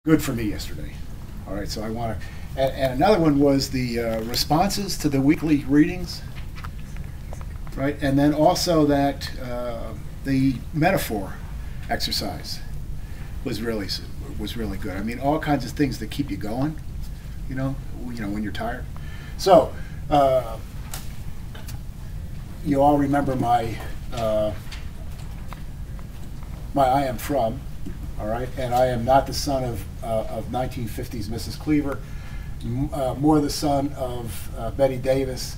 good for me yesterday. All right, so I want to, and another one was the responses to the weekly readings, right? And then also that the metaphor exercise was really good. I mean, all kinds of things that keep you going, you know, when you're tired. So you all remember my I am from. All right, and I am not the son of 1950s Mrs. Cleaver, more the son of Betty Davis,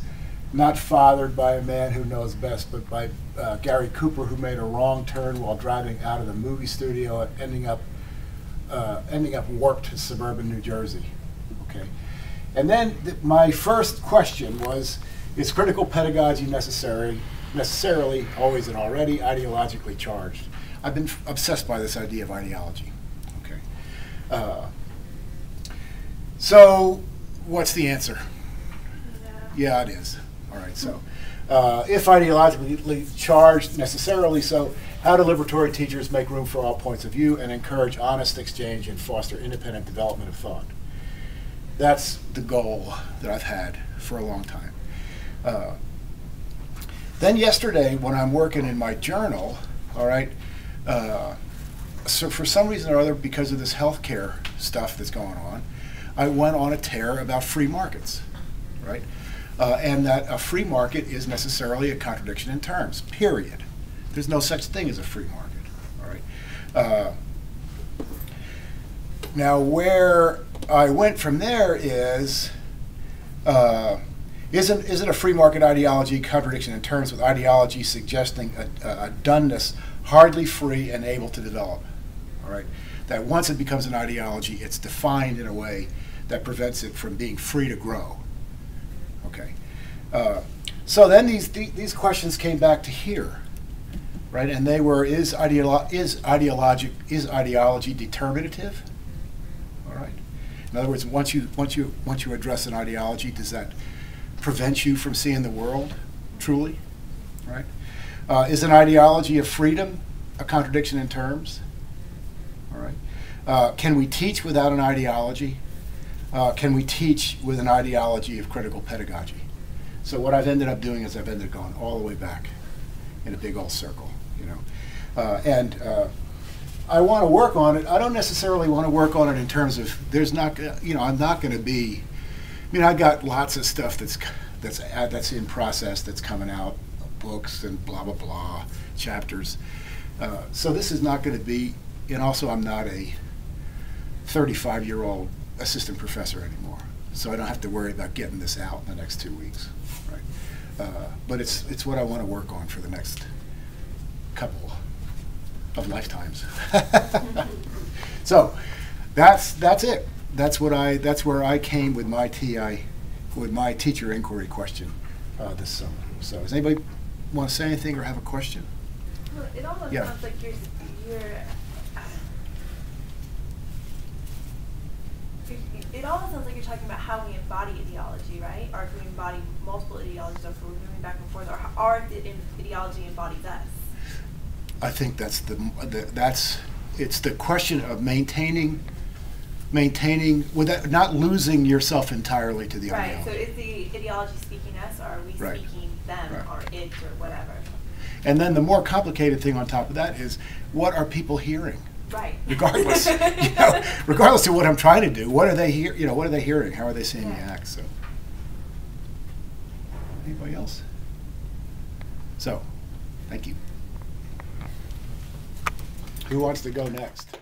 not fathered by a man who knows best, but by Gary Cooper, who made a wrong turn while driving out of the movie studio and ending up warped to suburban New Jersey. Okay, and then my first question was: is critical pedagogy necessarily always and already ideologically charged? I've been obsessed by this idea of ideology. Okay, so what's the answer? Yeah, it is. All right. So, if ideologically charged, necessarily so, how do liberatory teachers make room for all points of view and encourage honest exchange and foster independent development of thought? That's the goal that I've had for a long time. Then yesterday, when I'm working in my journal, all right. So for some reason or other, because of this healthcare stuff that's going on, I went on a tear about free markets, right? And that a free market is necessarily a contradiction in terms, period. There's no such thing as a free market, all right? Now, where I went from there is, isn't a free market ideology contradiction in terms with ideology suggesting a doneness hardly free and able to develop, all right? That once it becomes an ideology, it's defined in a way that prevents it from being free to grow, okay? So then these questions came back to here, right? And they were: is ideology determinative? All right. In other words, once you address an ideology, does that prevent you from seeing the world truly, right? Is an ideology of freedom a contradiction in terms? All right. Can we teach without an ideology? Can we teach with an ideology of critical pedagogy? So what I've ended up doing is I've ended up going all the way back in a big old circle, you know. And I want to work on it. I don't necessarily want to work on it in terms of there's not, you know, I'm not going to be. I mean, I got lots of stuff that's in process that's coming out. Books and blah blah blah, chapters. So this is not going to be, and also I'm not a 35-year-old assistant professor anymore, so I don't have to worry about getting this out in the next 2 weeks, right? But it's what I want to work on for the next couple of lifetimes. So that's it. That's where I came with my teacher inquiry question this summer. So does anybody want to say anything or have a question? Well, it almost sounds like it almost sounds like you're talking about how we embody ideology, right? Or if we embody multiple ideologies, or if we're moving back and forth, or how our ideology embodies us. I think it's the question of maintaining without not losing yourself entirely to the ideology. Right. So is the ideology speaking us, or are we speaking them, or it, or whatever? And then the more complicated thing on top of that is, what are people hearing? Right. Regardless, regardless of what I'm trying to do, what are they what are they hearing? How are they seeing me act? So, anybody else? So, thank you. Who wants to go next?